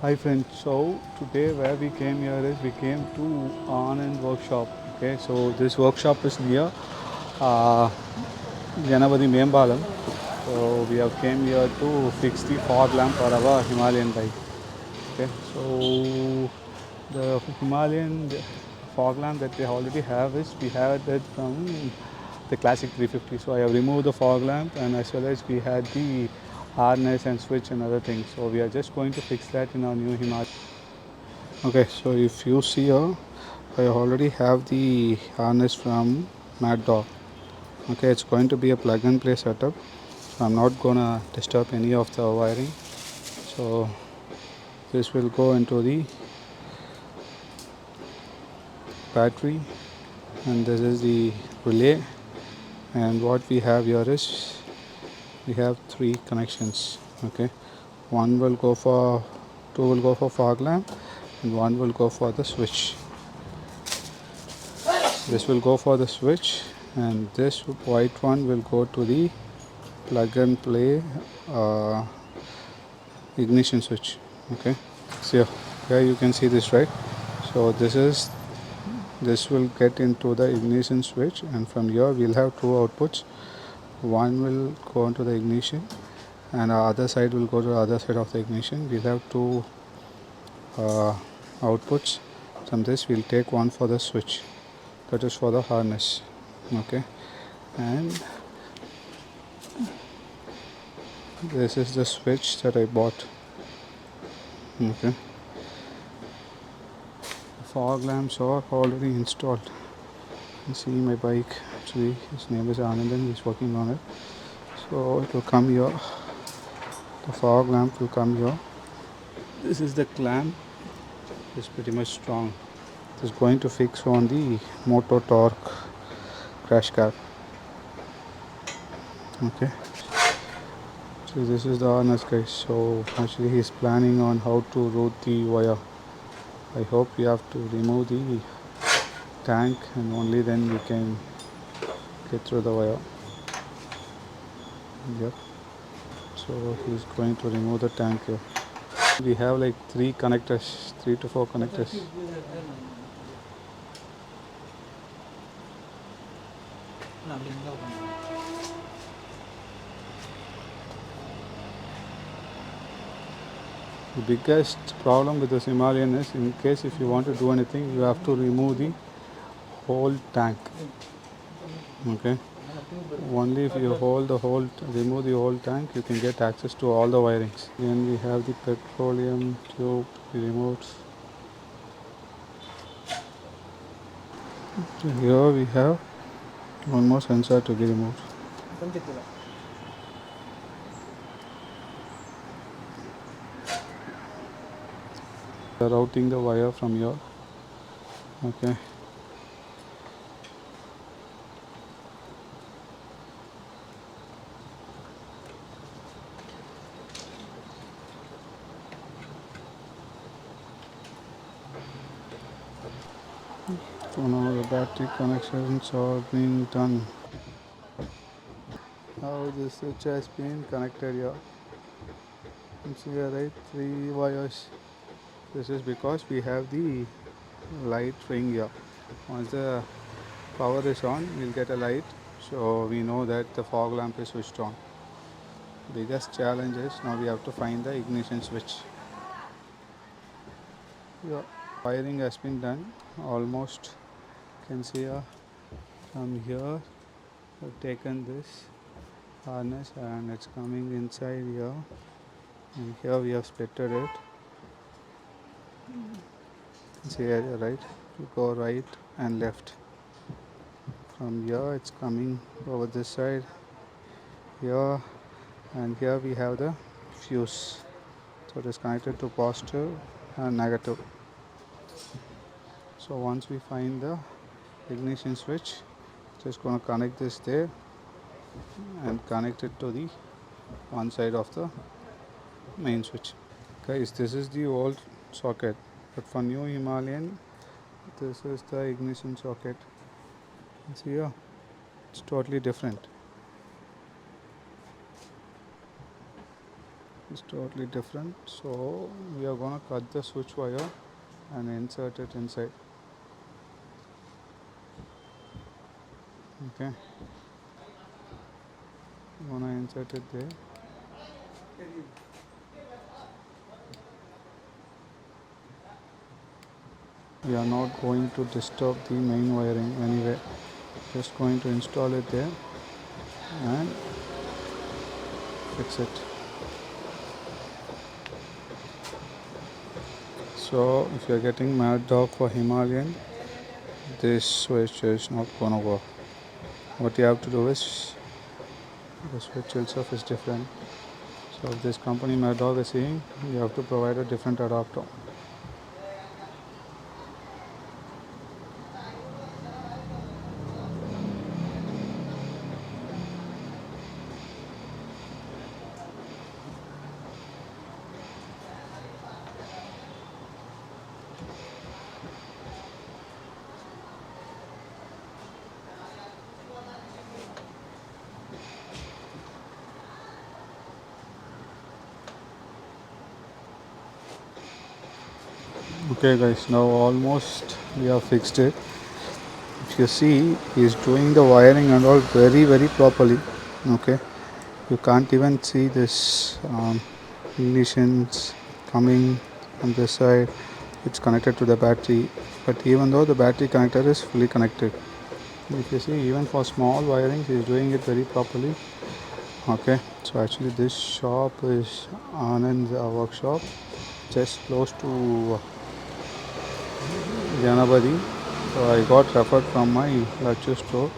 Hi friends, so today where we came here is we came to Anand Workshop. Okay, so this workshop is near uh, Janavadi Membalam. So we have came here to fix the fog lamp for our Himalayan bike. Okay, so the Himalayan fog lamp that they already have is we had it from the classic 350. So I have removed the fog lamp and as well as we had the harness and switch and other things. So we are just going to fix that in our new Himalayan. Okay, so if you see here, I already have the harness from Mad Dog. Okay, it's going to be a plug and play setup. So I'm not gonna disturb any of the wiring. So this will go into the battery, and this is the relay. And what we have here is we have three connections. Okay, one will go for two will go for fog lamp, and one will go for the switch. This will go for the switch, and this white one will go to the plug and play uh, ignition switch. Okay, so here you can see this, right? So this will get into the ignition switch, and from here we'll have two outputs. One will go into the ignition and the other side will go to the other side of the ignition. We'll have two uh, outputs. From this we'll take one for the switch, that is for the harness. Okay, and this is the switch that I bought. Okay, fog lamps are already installed. You can see my bike, actually his name is Anand and he's working on it. So it will come here, the fog lamp will come here. This is the clamp, it's pretty much strong. It is going to fix on the motor torque crash guard. Okay, so this is the harness, guys. So actually he's planning on how to route the wire. I hope we have to remove the tank and only then we can get through the wire. Yep, so he's going to remove the tank here. We have like three connectors, 3 to 4 connectors. The biggest problem with the Himalayan is, in case if you want to do anything, you have to remove the whole tank. Okay, only if you remove the whole tank, you can get access to all the wirings. Then we have the petroleum tube remotes. So here we have one more sensor to be removed. Routing the wire from here. Okay. So now the battery connections are being done. Now the switch has been connected here. You can see here, right, 3 wires. This is because we have the light ring here. Once the power is on, we'll get a light, so we know that the fog lamp is switched on. Biggest challenge is now we have to find the ignition switch. Yeah, wiring has been done almost. You can see from here I've taken this harness and it's coming inside here, and here we have splitted it. See here, right, you go right and left. From here it's coming over this side here, and here we have the fuse, so it is connected to positive and negative. So once we find the ignition switch, just going to connect this there and connect it to the one side of the main switch. Guys, this is the old socket, but for new Himalayan this is the ignition socket. See here, it's totally different. is totally different. So we are gonna cut the switch wire and insert it inside. Okay, I'm gonna insert it there. We are not going to disturb the main wiring anyway. Just going to install it there and fix it. So if you are getting Mad Dog for Himalayan, this switch is not gonna work. What you have to do is the switch itself is different. So if this company Mad Dog is saying, you have to provide a different adapter. Okay guys, now almost we have fixed it. If you see, he is doing the wiring and all very properly. Okay, you can't even see this ignitions coming from this side. It's connected to the battery, but even though the battery connector is fully connected, if you see, even for small wirings he is doing it very properly. Okay, so actually this shop is Anand's Workshop, just close to Janabadi. So I got referred from my Lachu store,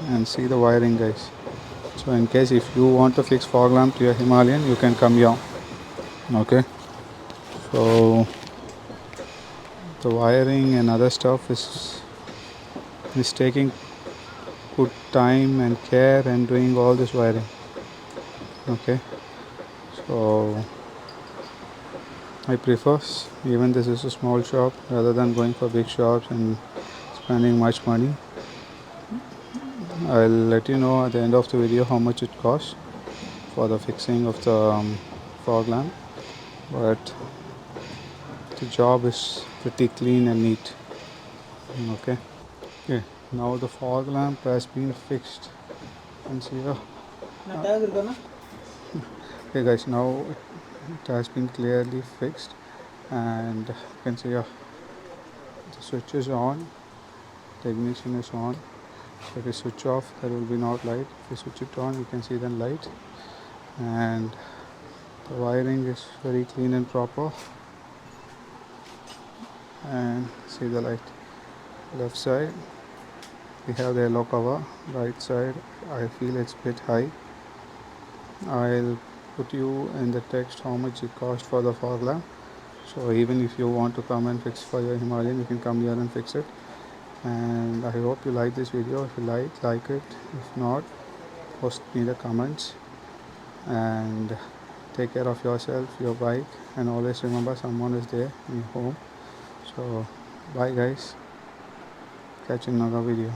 and see the wiring guys. So in case if you want to fix fog lamp to your Himalayan, you can come here. Okay, so the wiring and other stuff is taking good time and care and doing all this wiring. Okay, so I prefer, even this is a small shop, rather than going for big shops and spending much money. I'll let you know at the end of the video how much it costs for the fixing of the fog lamp, but the job is pretty clean and neat. Okay, now the fog lamp has been fixed, and see here. Okay guys, now it has been clearly fixed, and you can see here the switch is on, the ignition is on. So if you switch off, there will be not light. If you switch it on, you can see then light, and the wiring is very clean and proper. And see the light. Left side we have the yellow cover. Right side I feel it's a bit high. I'll put you in the text how much it cost for the fog lamp. So even if you want to come and fix for your Himalayan, you can come here and fix it. And I hope you like this video. If you like it. If not, post me the comments, and take care of yourself, your bike, and always remember someone is there in your home. So bye guys, catch you in another video.